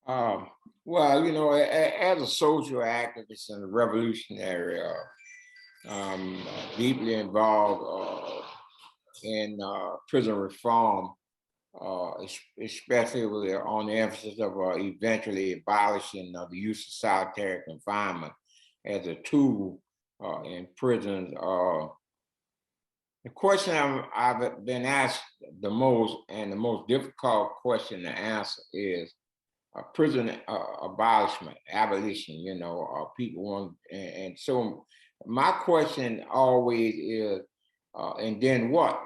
Um, well, as a social activist and a revolutionary, deeply involved in prison reform, especially on the emphasis of eventually abolishing the use of solitary confinement as a tool in prisons. The question I've been asked the most, and the most difficult question to answer, is prison abolishment, abolition. People want, and so my question always is, and then what?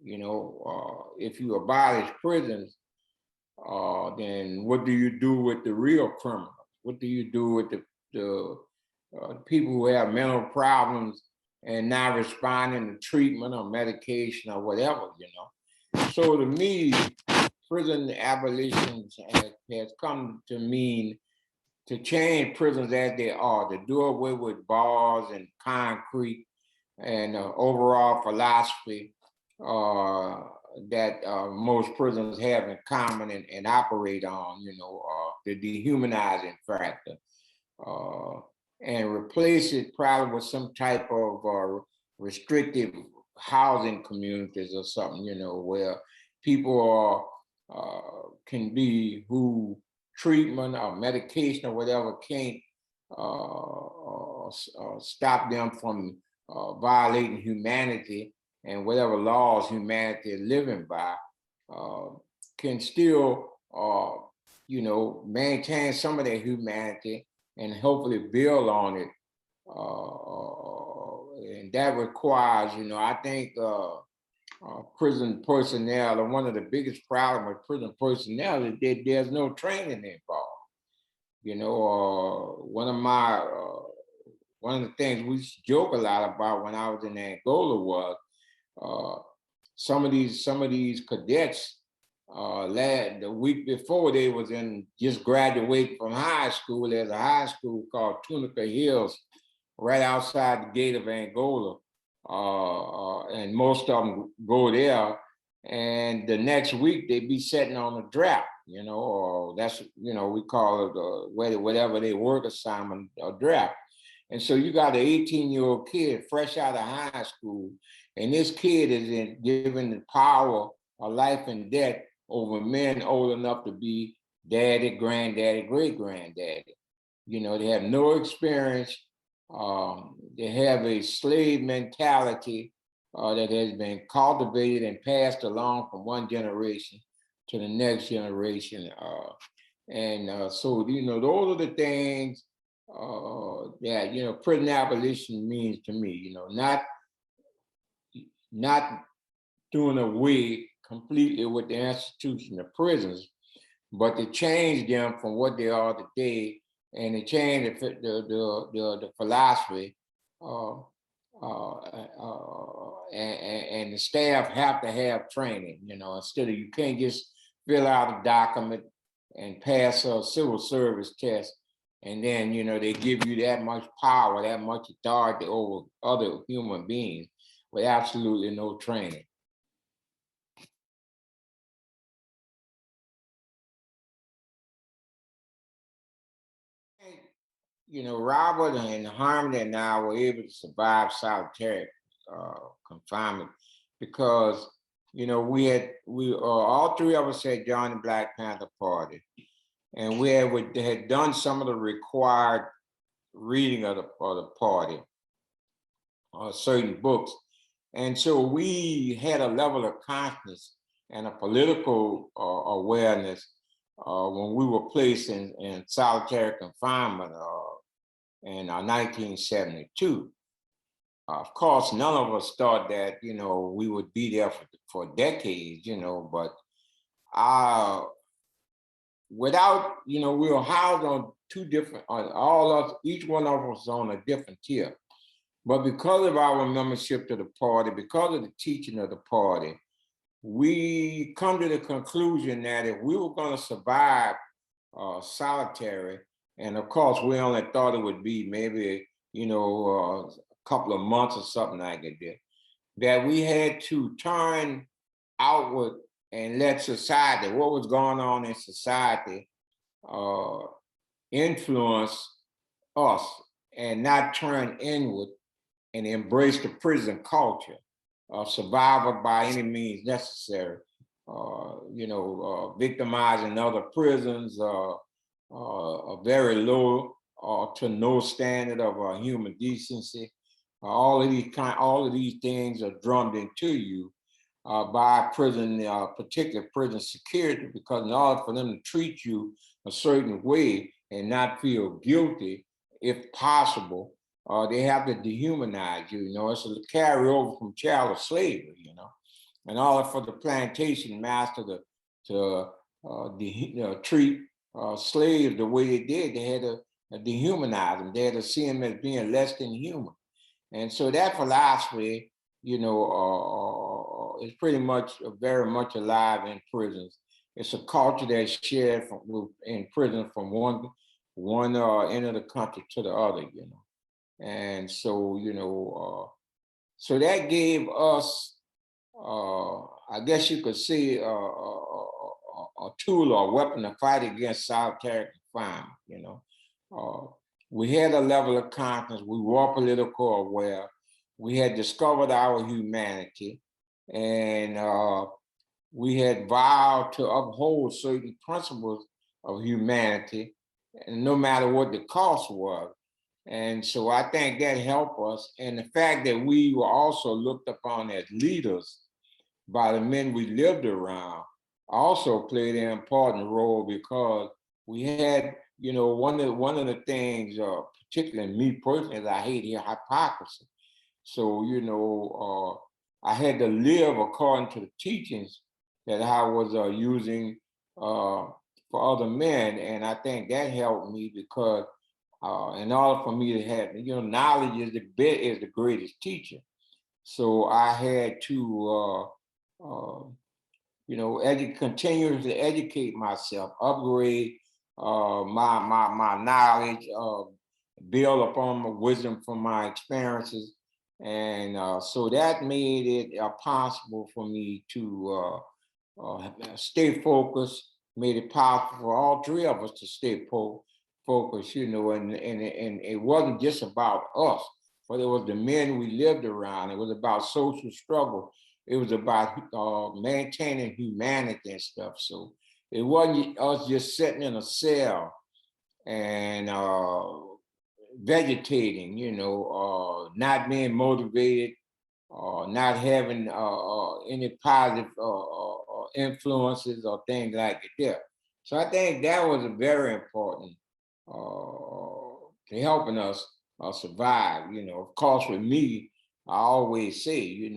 If you abolish prisons, then what do you do with the real criminals? What do you do with the people who have mental problems and not responding to treatment or medication or whatever? So to me, prison abolition has come to mean to change prisons as they are, to do away with bars and concrete and overall philosophy that most prisons have in common and operate on, the dehumanizing factor, uh, and replace it probably with some type of restrictive housing communities or something, where people can be who treatment or medication or whatever can't stop them from violating humanity and whatever laws humanity is living by, uh, can still, maintain some of their humanity and hopefully build on it. And that requires, I think prison personnel, and one of the biggest problems with prison personnel is that there's no training involved. One of the things we joke a lot about when I was in Angola was uh, some of these cadets the week before they was in just graduating from high school. There's a high school called Tunica Hills right outside the gate of Angola, and most of them go there. And the next week they be sitting on a draft, or that's we call it whatever they work assignment or draft. And so you got an 18-year-old kid fresh out of high school, and this kid is given the power of life and death over men old enough to be daddy, granddaddy, great granddaddy. They have no experience. They have a slave mentality that has been cultivated and passed along from one generation to the next generation. So, those are the things that, prison abolition means to me, not doing away completely with the institution of prisons, but to change them from what they are today and to change the philosophy. Uh, and the staff have to have training, instead of, you can't just fill out a document and pass a civil service test. And then, they give you that much power, that much authority over other human beings with absolutely no training. Robert and Harmony and I were able to survive solitary confinement because, we all three of us had joined the Black Panther Party, and we had done some of the required reading of the party, certain books, and so we had a level of consciousness and a political awareness when we were placed in solitary confinement in 1972. Of course, none of us thought that, we would be there for decades, but uh, without, we were housed on two different, all of each one of us on a different tier. But because of our membership to the party, because of the teaching of the party, we come to the conclusion that if we were going to survive solitary, and of course we only thought it would be maybe a couple of months or something like that we had to turn outward and let society, what was going on in society, uh, influence us and not turn inward and embrace the prison culture, survival by any means necessary. Victimizing other prisons, a very low to no standard of human decency. All of these things are drummed into you by prison, particular prison security, because in order for them to treat you a certain way and not feel guilty, if possible, they have to dehumanize you. It's a carryover from chattel slavery. In order for the plantation master to treat slaves the way they did, they had to dehumanize them. They had to see them as being less than human. And so that philosophy, is pretty much very much alive in prisons. It's a culture that's shared in prison from one end of the country to the other. And so so that gave us, I guess you could say, a tool or a weapon to fight against solitary confinement. We had a level of conscience. We were political aware. We had discovered our humanity, and we had vowed to uphold certain principles of humanity, and no matter what the cost was. And so I think that helped us. And the fact that we were also looked upon as leaders by the men we lived around also played an important role, because we had, one of the things, particularly me personally, is I hate hypocrisy. So, I had to live according to the teachings that I was using for other men. And I think that helped me, because in order for me to have, knowledge is the greatest teacher. So I had to, continuously educate myself, upgrade my knowledge, build upon my wisdom from my experiences. And so that made it possible for me to stay focused, made it possible for all three of us to stay focused, and it wasn't just about us, but it was the men we lived around. It was about social struggle. It was about maintaining humanity and stuff. So it wasn't us just sitting in a cell and vegetating, not being motivated, not having any positive influences or things like that. So I think that was very important to helping us survive. Of course, with me, I always say,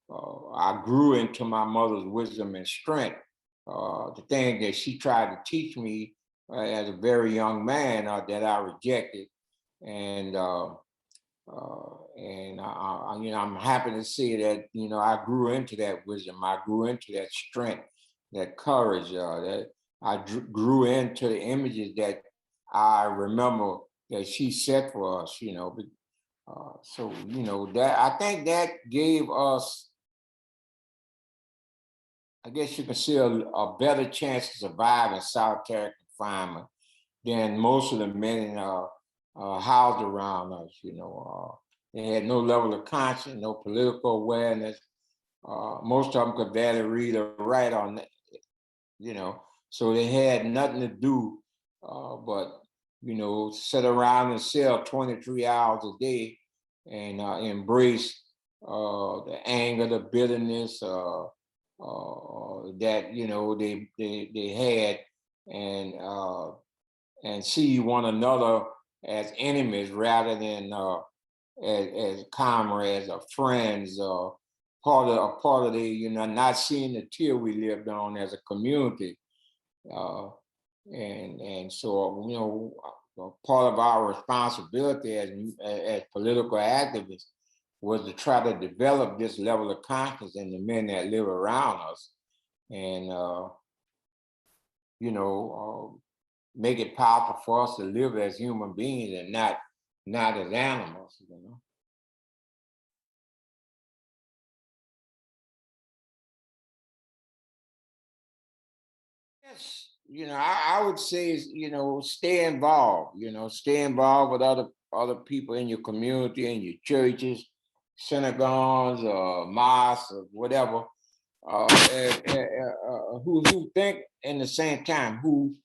I grew into my mother's wisdom and strength. The thing that she tried to teach me as a very young man that I rejected, and I'm happy to see that I grew into that wisdom. I grew into that strength, that courage. That I grew into the images that I remember that she set for us. So that I think that gave us, I guess you can say, a better chance to survive in solitary confinement than most of the men housed around us. They had no level of conscience, no political awareness. Most of them could barely read or write on that, so they had nothing to do but, sit around and cell 23 hours a day and embrace the anger, the bitterness that they had, and see one another as enemies rather than as comrades or friends, or part of the, not seeing the tier we lived on as a community. And so, part of our responsibility as political activists was to try to develop this level of conscience in the men that live around us, and make it possible for us to live as human beings and not as animals. Yes, I would say is, stay involved. Stay involved with other people in your community, in your churches, synagogues, or mosques, or whatever. Who think in the same time, who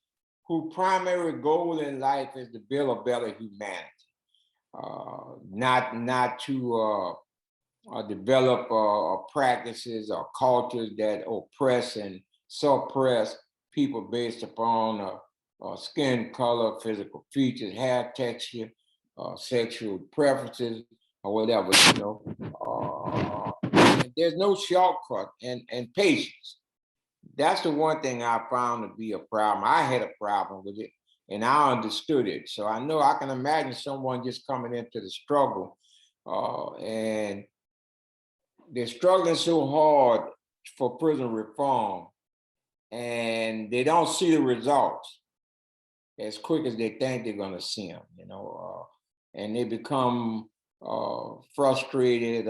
primary goal in life is to build a better humanity, not to develop practices or cultures that oppress and suppress people based upon skin color, physical features, hair texture, sexual preferences, or whatever. There's no shortcut and patience. That's the one thing I found to be a problem. I had a problem with it, and I understood it. So I know I can imagine someone just coming into the struggle, and they're struggling so hard for prison reform, and they don't see the results as quick as they think they're going to see them. And they become frustrated.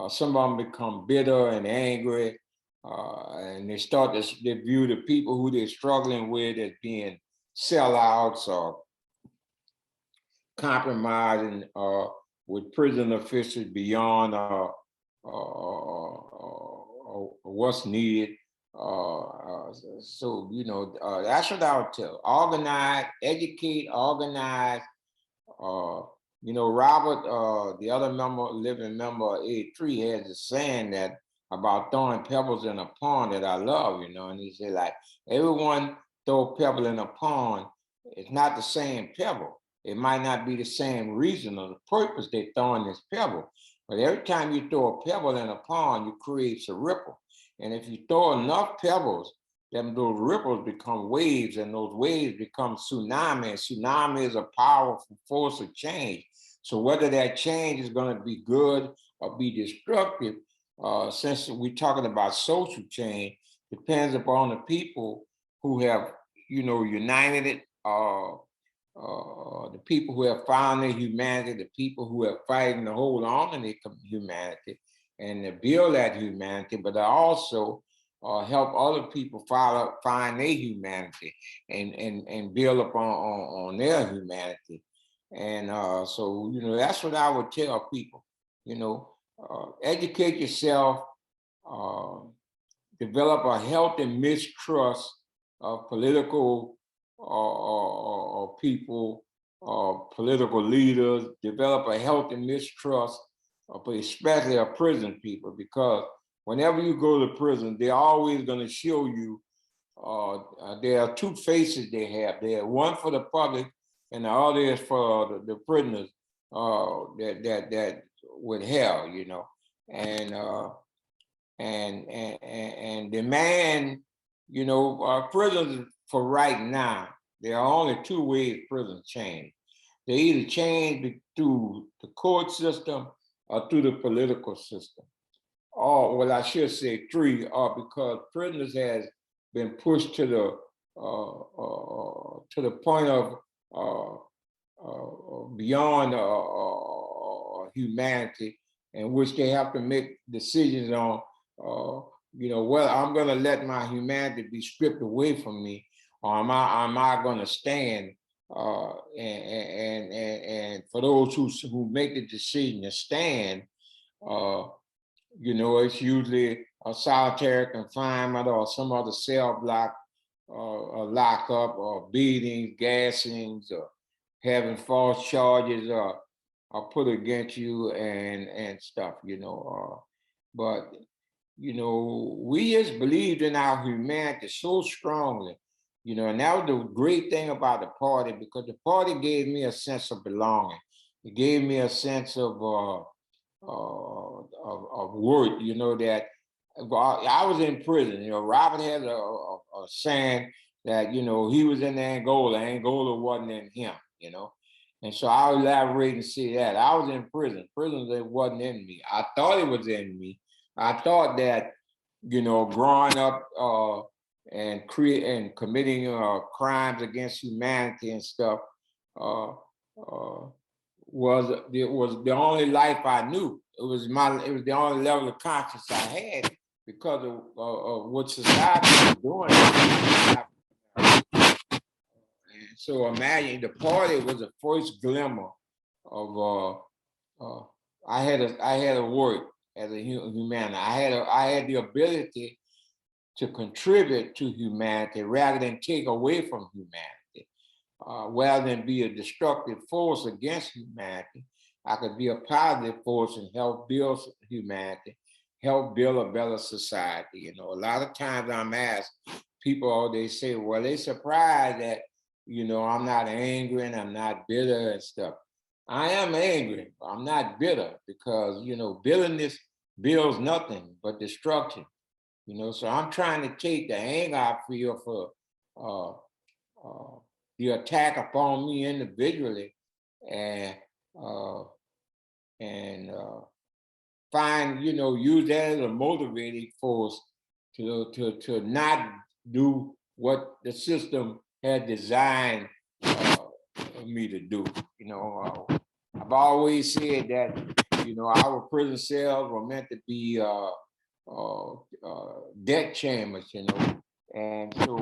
Some of them become bitter and angry, and they start to view the people who they're struggling with as being sellouts or compromising with prison officials beyond what's needed. So that's what I would tell. Organize, educate, organize. Robert, the other living member of A3, has a saying that about throwing pebbles in a pond that I love, and he said, like, everyone throw a pebble in a pond, it's not the same pebble. It might not be the same reason or the purpose they're throwing this pebble. But every time you throw a pebble in a pond, you create a ripple. And if you throw enough pebbles, then those ripples become waves, and those waves become tsunami. And tsunami is a powerful force of change. So whether that change is going to be good or be destructive, since we're talking about social change, depends upon the people who have, united it, the people who have found their humanity, the people who are fighting to hold on to their humanity and to build that humanity, but also help other people find their humanity and build upon their humanity. And so, that's what I would tell people, educate yourself, develop a healthy mistrust of political people, political leaders, develop a healthy mistrust, but especially of prison people, because whenever you go to prison, they're always going to show you, there are two faces they have. They have one for the public, and the other is for the prisoners that with hell, and demand, prisons for right now. There are only two ways prisons change. They either change through the court system or through the political system. Or, well, I should say three, because prisoners has been pushed to the point of beyond humanity, in which they have to make decisions on, well, I'm going to let my humanity be stripped away from me, or am I going to stand? And for those who make the decision to stand, it's usually a solitary confinement or some other cell block, or lockup, or beatings, gassings, or having false charges are put against you and stuff, but we just believed in our humanity so strongly, and that was the great thing about the party, because the party gave me a sense of belonging. It gave me a sense of worth, that I was in prison. Robert had a saying that, he was in Angola. Angola wasn't in him, And so I'll elaborate and say that. I was in prison. Prison wasn't in me. I thought it was in me. I thought that, growing up and committing crimes against humanity and stuff was the only life I knew. It was the only level of conscience I had, because of what society was doing. so imagine the party was the first glimmer of I had a work as a humanity. I had the ability to contribute to humanity rather than take away from humanity. Rather than be a destructive force against humanity, I could be a positive force and help build humanity, help build a better society. You know, a lot of times I'm asked, people, they say, well, they surprised that, you know, I'm not angry and I'm not bitter and stuff. I am angry, I'm not bitter, because, you know, bitterness builds nothing but destruction. You know, so I'm trying to take the anger I feel for the attack upon me individually, and uh, find, you know, use that as a motivating force to not do what the system had designed me to do. You know, I've always said that, you know, our prison cells were meant to be death chambers, you know, and so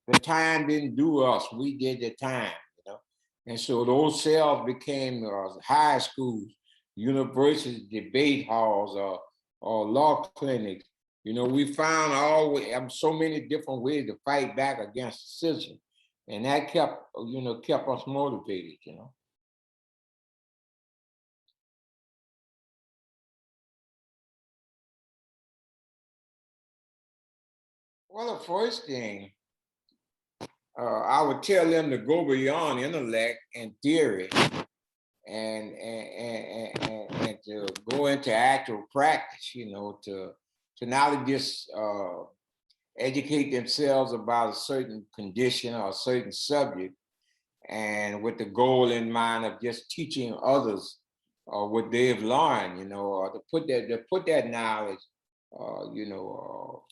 the time didn't do us, we did the time, you know, and so those cells became high schools, universities, debate halls, or law clinics. You know, we found so many different ways to fight back against the system, and that kept us motivated, you know. Well, the first thing I would tell them to go beyond intellect and theory, and to go into actual practice. You know, to not just educate themselves about a certain condition or a certain subject, and with the goal in mind of just teaching others what they've learned. You know, or to put that knowledge, you know.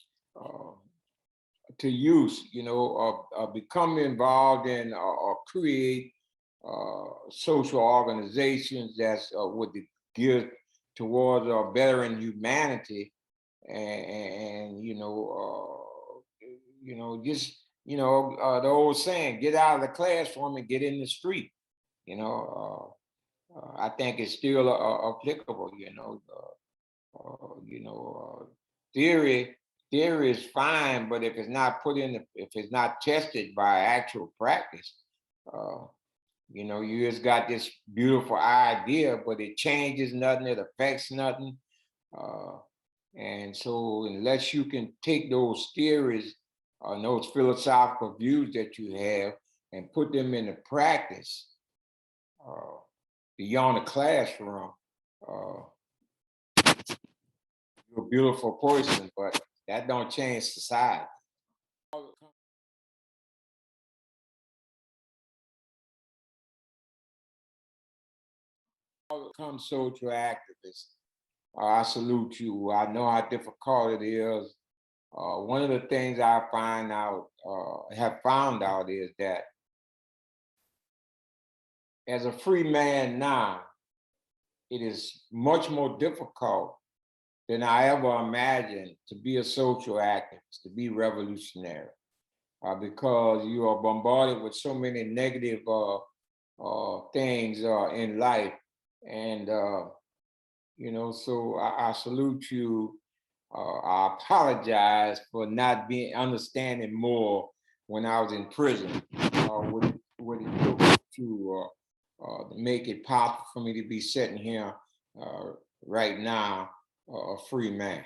To use, you know, or become involved in or create social organizations that's would geared towards bettering humanity, and just the old saying, get out of the classroom and get in the street. You know, I think it's still applicable. Theory is fine, but if it's not if it's not tested by actual practice, uh, you know, you just got this beautiful idea, but it changes nothing, it affects nothing. Uh, and so unless you can take those theories and those philosophical views that you have and put them into practice uh, beyond the classroom, uh, you're a beautiful person, but that don't change society. Become social activists. I salute you. I know how difficult it is. One of the things I have found out is that as a free man now, it is much more difficult than I ever imagined to be a social activist, to be revolutionary, because you are bombarded with so many negative things in life. And, so I salute you. I apologize for not being understanding more when I was in prison. What it took to make it possible for me to be sitting here right now, a free man.